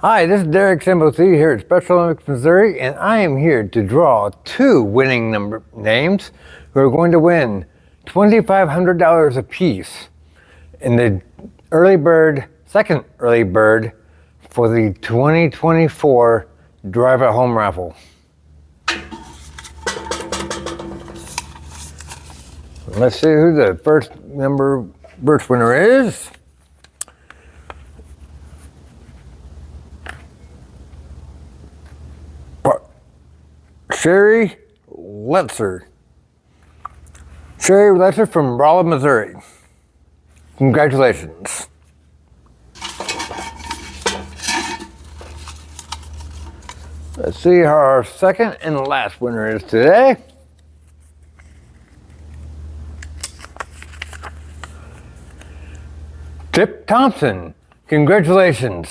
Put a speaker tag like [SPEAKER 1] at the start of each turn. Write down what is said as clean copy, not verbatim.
[SPEAKER 1] Hi, this is Derek Symbol-C here at Special Olympics, Missouri, and I am here to draw two winning number names who are going to win $2,500 apiece in the second early bird for the 2024 Drive at Home Raffle. Let's see who the first winner is. Sherry Letzer. Sherry Letzer from Raffle, Missouri. Congratulations. Let's see how our second and last winner is today. Tip Thompson. Congratulations.